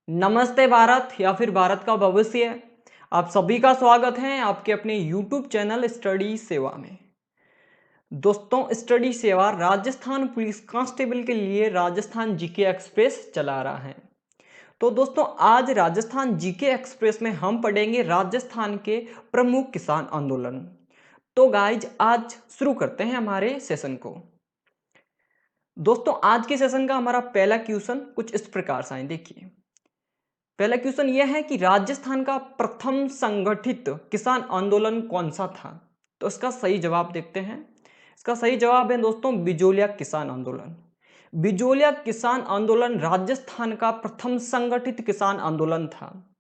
नमस्ते भारत या फिर भारत का भविष्य। आप सभी का स्वागत है आपके अपने YouTube चैनल स्टडी सेवा में। दोस्तों, स्टडी सेवा राजस्थान पुलिस कांस्टेबल के लिए राजस्थान जीके एक्सप्रेस चला रहा है। तो दोस्तों, आज राजस्थान जीके एक्सप्रेस में हम पढ़ेंगे राजस्थान के प्रमुख किसान आंदोलन। तो गाइज, आज शुरू करते हैं हमारे सेशन को। दोस्तों, आज के सेशन का हमारा पहला क्वेश्चन कुछ इस प्रकार से है, देखिए। पहला क्वेश्चन यह है कि राजस्थान का प्रथम संगठित किसान आंदोलन कौन सा था। तो इसका सही जवाब देखते हैं। इसका सही जवाब है दोस्तों बिजोलिया किसान आंदोलन। बिजोलिया किसान आंदोलन राजस्थान का प्रथम संगठित किसान आंदोलन था।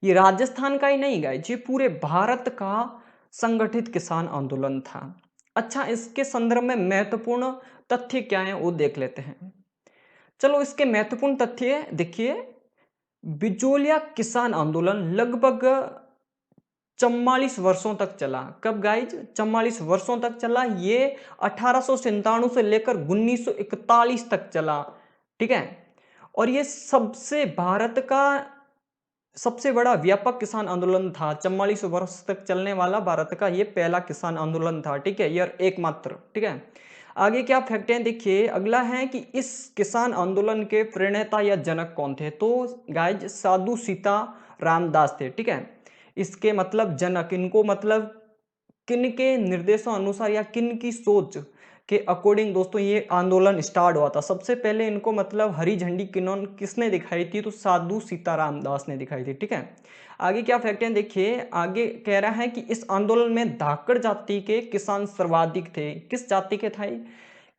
ये राजस्थान का ही नहीं गाइस, ये पूरे भारत का संगठित किसान आंदोलन था। अच्छा, इसके संदर्भ में महत्वपूर्ण तथ्य क्या है वो देख लेते हैं। चलो, इसके महत्वपूर्ण तथ्य देखिए। बिजोलिया किसान आंदोलन लगभग 44 वर्षों तक चला। कब गाइज? 44 वर्षों तक चला। ये 1897 से लेकर 1941 तक चला, ठीक है। और ये सबसे भारत का सबसे बड़ा व्यापक किसान आंदोलन था। 44 वर्ष तक चलने वाला भारत का ये पहला किसान आंदोलन था, ठीक है, ये एकमात्र, ठीक है। आगे क्या फैक्ट है देखिए। अगला है कि इस किसान आंदोलन के प्रणेता या जनक कौन थे। तो गाइज साधु सीता रामदास थे, ठीक है। इसके मतलब जनक, इनको मतलब किन के निर्देशों अनुसार या किन की सोच के अकॉर्डिंग दोस्तों ये आंदोलन स्टार्ट हुआ था। सबसे पहले इनको मतलब हरी झंडी किसने दिखाई थी, तो साधु सीताराम दास ने दिखाई थी, ठीक है। आगे क्या फैक्ट है देखिए। आगे कह रहा है कि इस आंदोलन में धाकड़ जाति के किसान सर्वाधिक थे। किस जाति के थे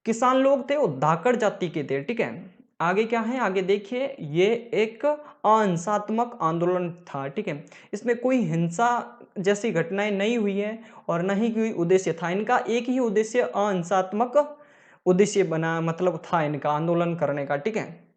किसान लोग थे? वो धाकड़ जाति के थे, ठीक है। आगे क्या है, आगे देखिए। ये एक अहिंसात्मक आंदोलन था, ठीक है। इसमें कोई हिंसा जैसी घटनाएं नहीं हुई है और न ही कोई उद्देश्य था। इनका एक ही उद्देश्य अहिंसात्मक उद्देश्य बना मतलब था इनका आंदोलन करने का, ठीक है।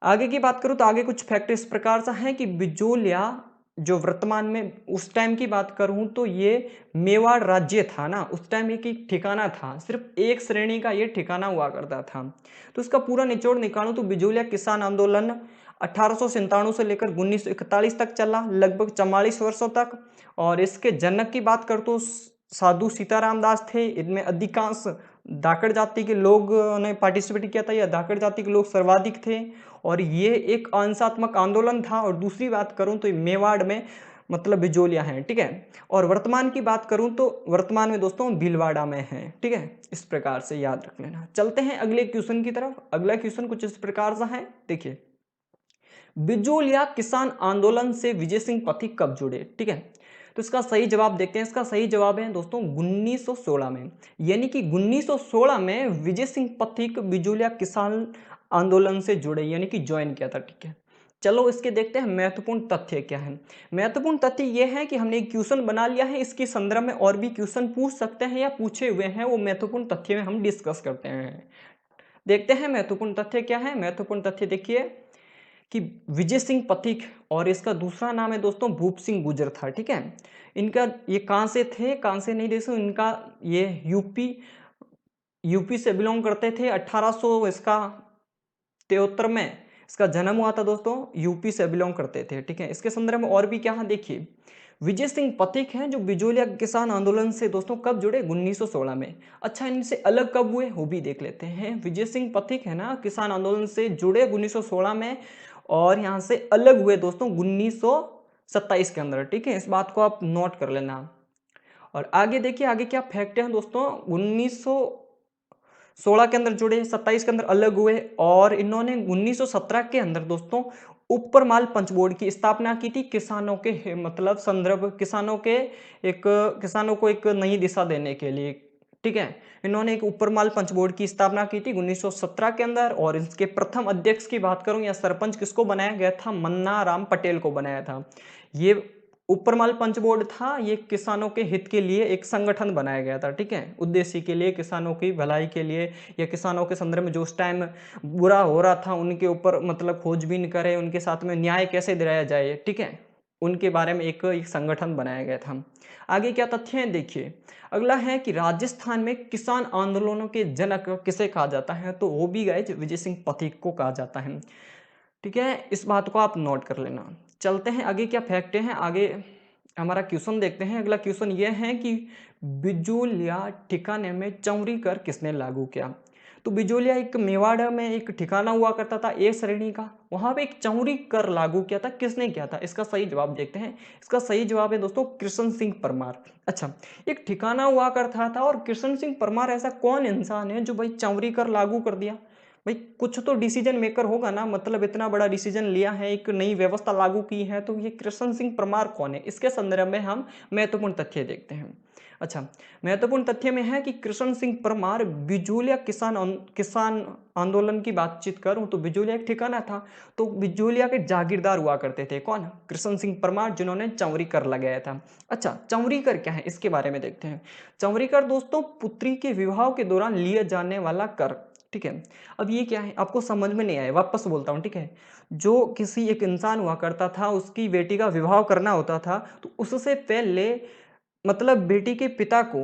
आगे की बात करूं तो आगे कुछ फैक्ट इस प्रकार से है कि बिजोलिया जो वर्तमान में उस टाइम की बात करूं तो ये मेवाड़ राज्य था ना, उस टाइम एक ठिकाना था, सिर्फ एक श्रेणी का ये ठिकाना हुआ करता था। तो इसका पूरा निचोड़ निकालूं तो बिजोलिया किसान आंदोलन 1897 से लेकर 1941 तक चला, लगभग 44 वर्षों तक। और इसके जनक की बात कर तो साधु सीताराम दास थे। इनमें अधिकांश धाकड़ जाति के लोग ने पार्टिसिपेट किया था, या धाकड़ जाति के लोग सर्वाधिक थे। और ये एक अहिंसात्मक आंदोलन था। और दूसरी बात करूं तो मेवाड़ में मतलब बिजोलिया है, ठीक है। और वर्तमान की बात करूं तो वर्तमान में दोस्तों भीलवाड़ा में है, ठीक है। इस प्रकार से याद रख लेना। चलते हैं अगले क्वेश्चन की तरफ। अगला क्वेश्चन कुछ इस प्रकार से है, देखिए। बिजोलिया किसान आंदोलन से विजय सिंह पथिक कब जुड़े, ठीक है। तो इसका सही जवाब देखते हैं। इसका सही जवाब है दोस्तों 1916 में, यानी कि 1916 में विजय सिंह पथिक बिजोलिया किसान आंदोलन से जुड़े, यानी कि ज्वाइन किया था, ठीक है। चलो, इसके देखते हैं महत्वपूर्ण तथ्य क्या है। महत्वपूर्ण तथ्य यह है कि हमने एक क्वेश्चन बना लिया है, इसके संदर्भ में और भी क्वेश्चन पूछ सकते हैं या पूछे हुए हैं, वो महत्वपूर्ण तथ्य में हम डिस्कस करते हैं। देखते हैं महत्वपूर्ण तथ्य क्या है। महत्वपूर्ण तथ्य देखिए कि विजय सिंह पथिक और इसका दूसरा नाम है दोस्तों भूप सिंह गुजर था, ठीक है। इनका ये कहां से थे, कहां से नहीं दोस्तों, इनका ये यूपी से बिलोंग करते थे। 1800 इसका 73 में इसका जन्म हुआ था दोस्तों। यूपी से बिलोंग करते थे, ठीक है। इसके संदर्भ में और भी क्या है देखिए। विजय सिंह पथिक हैं जो बिजोलिया किसान आंदोलन से दोस्तों कब जुड़े, 1916 में। अच्छा, इनसे अलग कब हुए वो भी देख लेते हैं। विजय सिंह पथिक है ना, किसान आंदोलन से जुड़े 1916 में, और यहाँ से अलग हुए दोस्तों 1927 के अंदर, ठीक है। इस बात को आप नोट कर लेना। और आगे देखिए, आगे क्या फैक्ट है दोस्तों। 1916 के अंदर जुड़े, 27 के अंदर अलग हुए, और इन्होंने 1917 के अंदर दोस्तों ऊपर माल पंच बोर्ड की स्थापना की थी। किसानों के मतलब संदर्भ, किसानों को एक नई दिशा देने के लिए, ठीक है। इन्होंने एक ऊपर माल पंच बोर्ड की स्थापना की थी 1917 के अंदर। और इसके प्रथम अध्यक्ष की बात करूं या सरपंच किसको बनाया गया था, मन्ना राम पटेल को बनाया था। ये ऊपरमाल पंच बोर्ड था, ये किसानों के हित के लिए एक संगठन बनाया गया था, ठीक है। उद्देश्य के लिए, किसानों की भलाई के लिए, या किसानों के संदर्भ में जो उस टाइम बुरा हो रहा था उनके ऊपर मतलब खोजबीन करे, उनके साथ में न्याय कैसे दिलाया जाए, ठीक है, उनके बारे में एक संगठन बनाया गया था। आगे क्या तथ्य है देखिए। अगला है कि राजस्थान में किसान आंदोलनों के जनक किसे कहा जाता है। तो वो भी गाइज विजय सिंह पथिक को कहा जाता है। ठीक है, इस बात को आप नोट कर लेना। चलते हैं आगे, क्या फैक्ट हैं आगे हमारा क्वेश्चन देखते हैं। अगला क्वेश्चन ये है कि बिजोलिया ठिकाने में चौरी कर किसने लागू किया। तो बिजोलिया एक मेवाड़ में एक ठिकाना हुआ करता था ए श्रेणी का, वहां पे एक चौरी कर लागू किया था। किसने किया था, इसका सही जवाब देखते हैं। इसका सही जवाब है दोस्तों कृष्ण सिंह परमार। अच्छा, एक ठिकाना हुआ करता था और कृष्ण सिंह परमार ऐसा कौन इंसान है जो भाई चौरी कर लागू कर दिया। भाई कुछ तो डिसीजन मेकर होगा ना, मतलब इतना बड़ा डिसीजन लिया है, एक नई व्यवस्था लागू की है, तो ये कृष्ण सिंह परमार कौन है, इसके संदर्भ में हम महत्वपूर्ण तथ्य देखते हैं। अच्छा, महत्वपूर्ण तथ्य में है कि कृष्ण सिंह परमार बिजोलिया किसान आंदोलन की बातचीत करूं तो बिजोलिया एक ठिकाना था, तो बिजोलिया के जागीरदार हुआ करते थे कौन, कृष्ण सिंह परमार, जिन्होंने चौरी कर लगाया था। अच्छा, चौरी कर क्या है इसके बारे में देखते हैं। चौरी कर दोस्तों पुत्री के विवाह के दौरान लिया जाने वाला कर। ठीक है, अब ये क्या है आपको समझ में नहीं आया, वापस बोलता हूँ। ठीक है, जो किसी एक इंसान हुआ करता था, उसकी बेटी का विवाह करना होता था, तो उससे पहले मतलब बेटी के पिता को,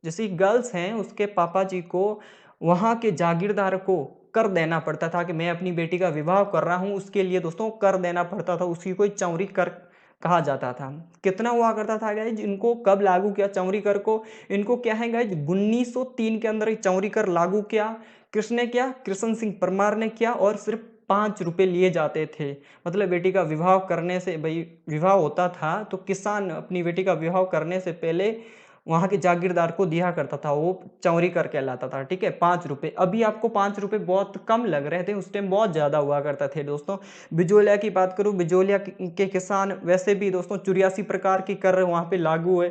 जैसे गर्ल्स हैं उसके पापा जी को, वहां के जागीरदार को कर देना पड़ता था कि मैं अपनी बेटी का विवाह कर रहा हूं, उसके लिए दोस्तों कर देना पड़ता था, उसकी कोई चौरी कर कहा जाता था। कितना हुआ करता था गाइज, इनको कब लागू किया चौरी कर को, इनको क्या है गाइज 1903 के अंदर चौरी कर लागू किया। किसने किया, कृष्ण सिंह परमार ने किया, और सिर्फ 5 रुपए लिए जाते थे। मतलब बेटी का विवाह करने से, भाई विवाह होता था तो किसान अपनी बेटी का विवाह करने से पहले वहां के जागीरदार को दिया करता था, वो चौरी कर कहलाता था। ठीक है, 5 रुपए, अभी आपको 5 रुपए बहुत कम लग रहे थे, उस टाइम बहुत ज्यादा हुआ करता थे दोस्तों। बिजोलिया की बात करूं, बिजोलिया के किसान वैसे भी दोस्तों 84 प्रकार की कर वहां पे लागू हुए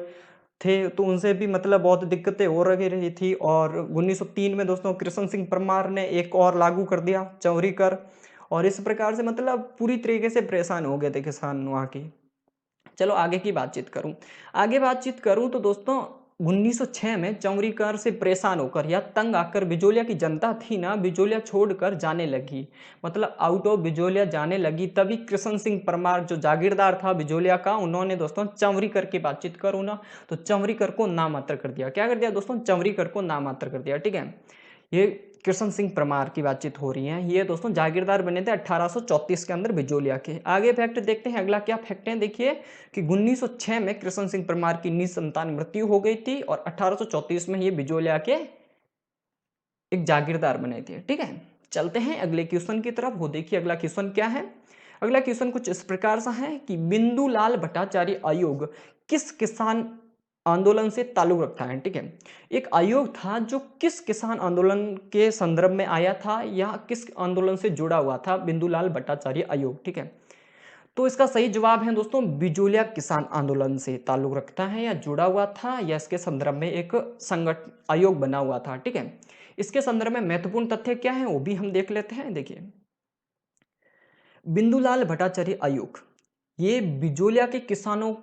थे, तो उनसे भी मतलब बहुत दिक्कतें हो रही थी। और 1903 में दोस्तों कृष्ण सिंह परमार ने एक और लागू कर दिया चौरी कर, और इस प्रकार से मतलब पूरी तरीके से परेशान हो गए थे किसान वहाँ की। चलो आगे की बातचीत करूं, आगे बातचीत करूं तो दोस्तों 1906 में चौरी कर से परेशान होकर या तंग आकर बिजोलिया की जनता थी ना, बिजोलिया छोड़कर जाने लगी, मतलब आउट ऑफ बिजोलिया जाने लगी। तभी कृष्ण सिंह परमार जो जागीरदार था बिजोलिया का, उन्होंने दोस्तों चौरी कर की बातचीत करूं ना, तो चौरी कर को नामात्र कर दिया। क्या कर दिया दोस्तों, चौरी कर को नामात्र कर दिया। ठीक है, ये कृष्ण सिंह परमार की बातचीत हो रही है, ये दोस्तों जागीरदार बने थे 1834 के अंदर बिजोलिया के। आगे फैक्ट देखते हैं, अगला क्या फैक्ट है देखिए कि 1906 में कृष्ण सिंह परमार की निसंतान मृत्यु हो गई थी, और 1834 में ये बिजोलिया के एक जागीरदार बने थे। ठीक है, चलते हैं अगले क्वेश्चन की तरफ। वो देखिए अगला क्वेश्चन क्या है। अगला क्वेश्चन कुछ इस प्रकार सा है कि बिंदुलाल भट्टाचार्य आयोग किस किसान आंदोलन से ताल्लुक रखता है। ठीक है, एक आयोग था जो किस किसान आंदोलन के संदर्भ में आया था या किस आंदोलन से जुड़ा हुआ था, बिंदुलाल भट्टाचार्य आयोग। ठीक है, तो इसका सही जवाब है दोस्तों बिजोलिया किसान आंदोलन से ताल्लुक रखता है या जुड़ा हुआ था, या इसके संदर्भ में एक संगठन आयोग बना हुआ था। ठीक है, इसके संदर्भ में महत्वपूर्ण तथ्य क्या है वो भी हम देख लेते हैं। देखिए, बिंदुलाल भट्टाचार्य आयोग ये बिजोलिया के किसानों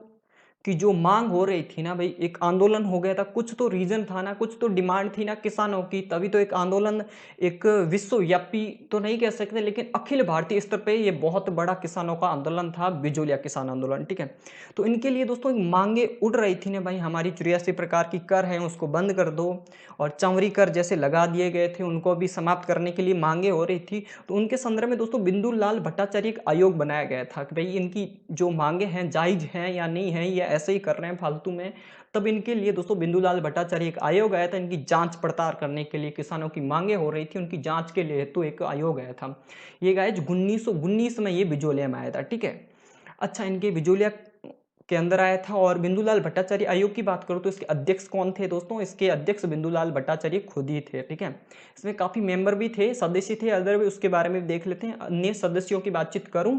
की जो मांग हो रही थी ना भाई, एक आंदोलन हो गया था, कुछ तो रीजन था ना, कुछ तो डिमांड थी ना किसानों की, तभी तो एक आंदोलन, एक विश्वव्यापी तो नहीं कह सकते लेकिन अखिल भारतीय स्तर पे ये बहुत बड़ा किसानों का आंदोलन था, बिजोलिया किसान आंदोलन। ठीक है, तो इनके लिए दोस्तों मांगे उड़ रही थी ना भाई, हमारी 84 प्रकार की कर है उसको बंद कर दो, और चौरी कर जैसे लगा दिए गए थे उनको भी समाप्त करने के लिए मांगे हो रही थी। तो उनके संदर्भ में दोस्तों बिंदुलाल भट्टाचार्य एक आयोग बनाया गया था कि भाई इनकी जो मांगे हैं जायज हैं या नहीं है, या ऐसे ही कर रहे हैं फालतू में। तब इनके लिए दोस्तों बिंदुलाल भट्टाचार्य एक आयोग आया था, इनकी जांच पड़ताल करने के लिए, किसानों की मांगे हो रही थी उनकी जांच के लिए, तो एक आयोग आया था। ये गाइज 1919 में ये बिजोलिया में आया था। ठीक है, अच्छा, इनके बिजोलिया के अंदर आया था। और बिंदुलाल भट्टाचार्य आयोग की बात करूं तो इसके अध्यक्ष कौन थे दोस्तों, इसके अध्यक्ष बिंदुलाल भट्टाचार्य खुद ही थे। ठीक है, इसमें काफी मेंबर भी थे, सदस्य थे अदर भी, उसके बारे में देख लेते हैं। अन्य सदस्यों की बातचीत करूं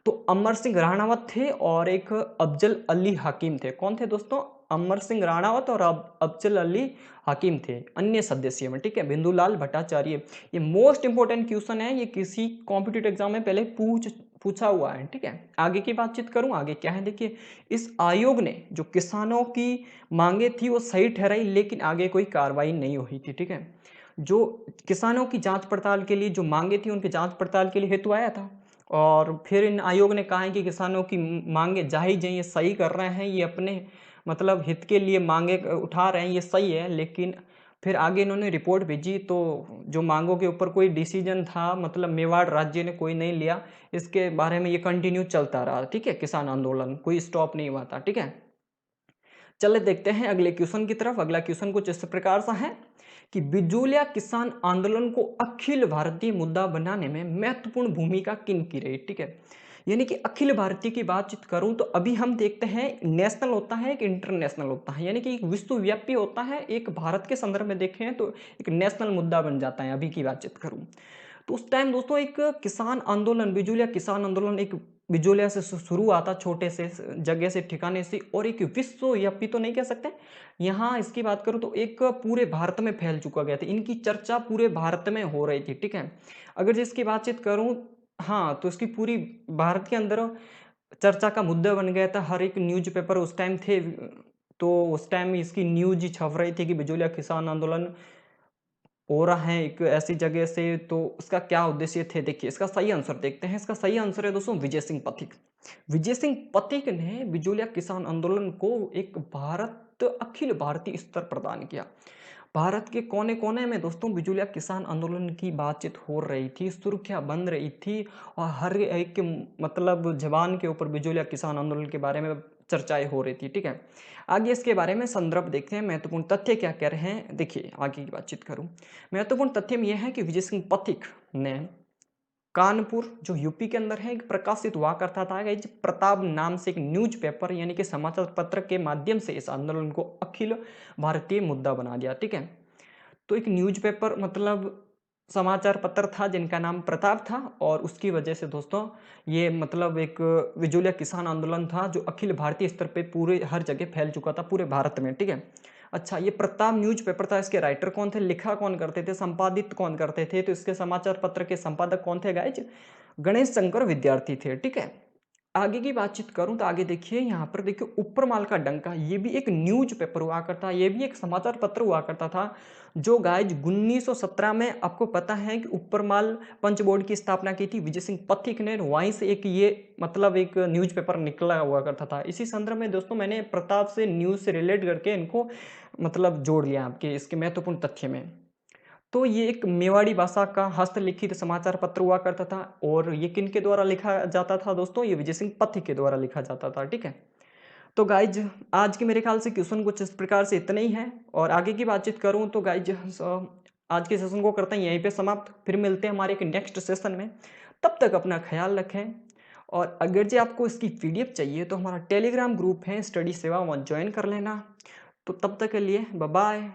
तो अमर सिंह राणावत थे और एक अफजल अली हकीम थे। कौन थे दोस्तों, अमर सिंह राणावत और अफजल अली हकीम थे अन्य सदस्य में। ठीक है, बिंदुलाल भट्टाचार्य, ये मोस्ट इंपोर्टेंट क्वेश्चन है, ये किसी कॉम्पिटिटिव एग्जाम में पहले पूछा हुआ है। ठीक है, आगे की बातचीत करूं, आगे क्या है देखिए, इस आयोग ने जो किसानों की मांगे थी वो सही ठहराई, लेकिन आगे कोई कार्रवाई नहीं हुई थी। ठीक है, जो किसानों की जांच पड़ताल के लिए जो मांगे थी उनकी जांच पड़ताल के लिए हेतु आया था, और फिर इन आयोग ने कहा है कि किसानों की मांगे जायज हैं, ये सही कर रहे हैं, ये अपने मतलब हित के लिए मांगे उठा रहे हैं, ये सही है, लेकिन फिर आगे इन्होंने रिपोर्ट भेजी, तो जो मांगों के ऊपर कोई डिसीजन था, मतलब मेवाड़ राज्य ने कोई नहीं लिया। इसके बारे में ये कंटिन्यू चलता रहा, ठीक है, किसान आंदोलन कोई स्टॉप नहीं हुआ था, ठीक है। चले देखते हैं अगले क्वेश्चन की तरफ। अगला क्वेश्चन कुछ इस प्रकार सा है कि बिजोलिया किसान आंदोलन को अखिल भारतीय मुद्दा बनाने में महत्वपूर्ण भूमिका किन की रही, ठीक है। यानी कि अखिल भारतीय की बातचीत करूं तो अभी हम देखते हैं नेशनल होता है, एक इंटरनेशनल होता है, यानी कि एक विश्वव्यापी होता है, एक भारत के संदर्भ में देखें तो एक नेशनल मुद्दा बन जाता है। अभी की बातचीत करूं तो उस टाइम दोस्तों एक किसान आंदोलन, बिजोलिया किसान आंदोलन एक बिजोलिया से शुरू हुआ था, छोटे से जगह से, ठिकाने से, और एक विश्वव्यापी तो नहीं कह सकते, यहाँ इसकी बात करूं तो एक पूरे भारत में फैल चुका गया था, इनकी चर्चा पूरे भारत में हो रही थी, ठीक है। अगर जिसकी बातचीत करूं, हाँ, तो इसकी पूरी भारत के अंदर चर्चा का मुद्दा बन गया था। हर एक न्यूज़पेपर उस टाइम थे, तो उस टाइम इसकी न्यूज ही छप रही थी कि बिजोलिया किसान आंदोलन हो रहा है एक ऐसी जगह से। तो उसका क्या उद्देश्य थे, देखिए इसका सही आंसर देखते हैं। इसका सही आंसर है दोस्तों विजय सिंह पथिक। विजय सिंह पथिक ने बिजोलिया किसान आंदोलन को एक अखिल भारतीय स्तर प्रदान किया। भारत के कोने कोने में दोस्तों बिजोलिया किसान आंदोलन की बातचीत हो रही थी, सुर्खियां बन रही थी, और हर एक के मतलब जबान के ऊपर बिजोलिया किसान आंदोलन के बारे में चर्चाएं हो रही थी, ठीक है। आगे इसके बारे में संदर्भ देखते हैं, महत्वपूर्ण तथ्य क्या कह रहे हैं, देखिए आगे की बातचीत करूं। महत्वपूर्ण तथ्य में यह है कि विजय सिंह पथिक ने कानपुर जो यूपी के अंदर है, एक प्रकाशित हुआ करता था गाइज प्रताप नाम से एक न्यूज़पेपर, यानी कि समाचार पत्र के माध्यम से इस आंदोलन को अखिल भारतीय मुद्दा बना दिया, ठीक है। तो एक न्यूज़पेपर मतलब समाचार पत्र था जिनका नाम प्रताप था, और उसकी वजह से दोस्तों ये मतलब एक बिजोलिया किसान आंदोलन था जो अखिल भारतीय स्तर पे पूरे हर जगह फैल चुका था, पूरे भारत में, ठीक है। अच्छा, ये प्रताप न्यूज़पेपर था, इसके राइटर कौन थे, लिखा कौन करते थे, संपादित कौन करते थे, तो इसके समाचार पत्र के संपादक कौन थे गाइज, गणेश शंकर विद्यार्थी थे, ठीक है। आगे की बातचीत करूं तो आगे देखिए, यहाँ पर देखिए ऊपरमाल का डंका, ये भी एक न्यूज पेपर हुआ करता, ये भी एक समाचार पत्र हुआ करता था, जो गाइज 1917 में आपको पता है कि ऊपरमाल पंच बोर्ड की स्थापना की थी विजय सिंह पथिक ने, वहीं से एक ये मतलब एक न्यूज पेपर निकला हुआ करता था। इसी संदर्भ में दोस्तों मैंने प्रताप से न्यूज से रिलेट करके इनको मतलब जोड़ लिया आपके इसके महत्वपूर्ण तथ्य में। तो ये एक मेवाड़ी भाषा का हस्तलिखित समाचार पत्र हुआ करता था, और ये किन के द्वारा लिखा जाता था दोस्तों, ये विजय सिंह पथिक के द्वारा लिखा जाता था, ठीक है। तो गाइज आज के मेरे ख्याल से क्वेश्चन कुछ इस प्रकार से इतने ही है, और आगे की बातचीत करूं तो गाइज आज के सेशन को करते हैं यहीं पे समाप्त, फिर मिलते हैं हमारे एक नेक्स्ट सेशन में। तब तक अपना ख्याल रखें, और अगर जो आपको इसकी पीडीएफ चाहिए तो हमारा टेलीग्राम ग्रुप है स्टडी सेवा, वहाँ ज्वाइन कर लेना। तो तब तक के लिए बाय बाय।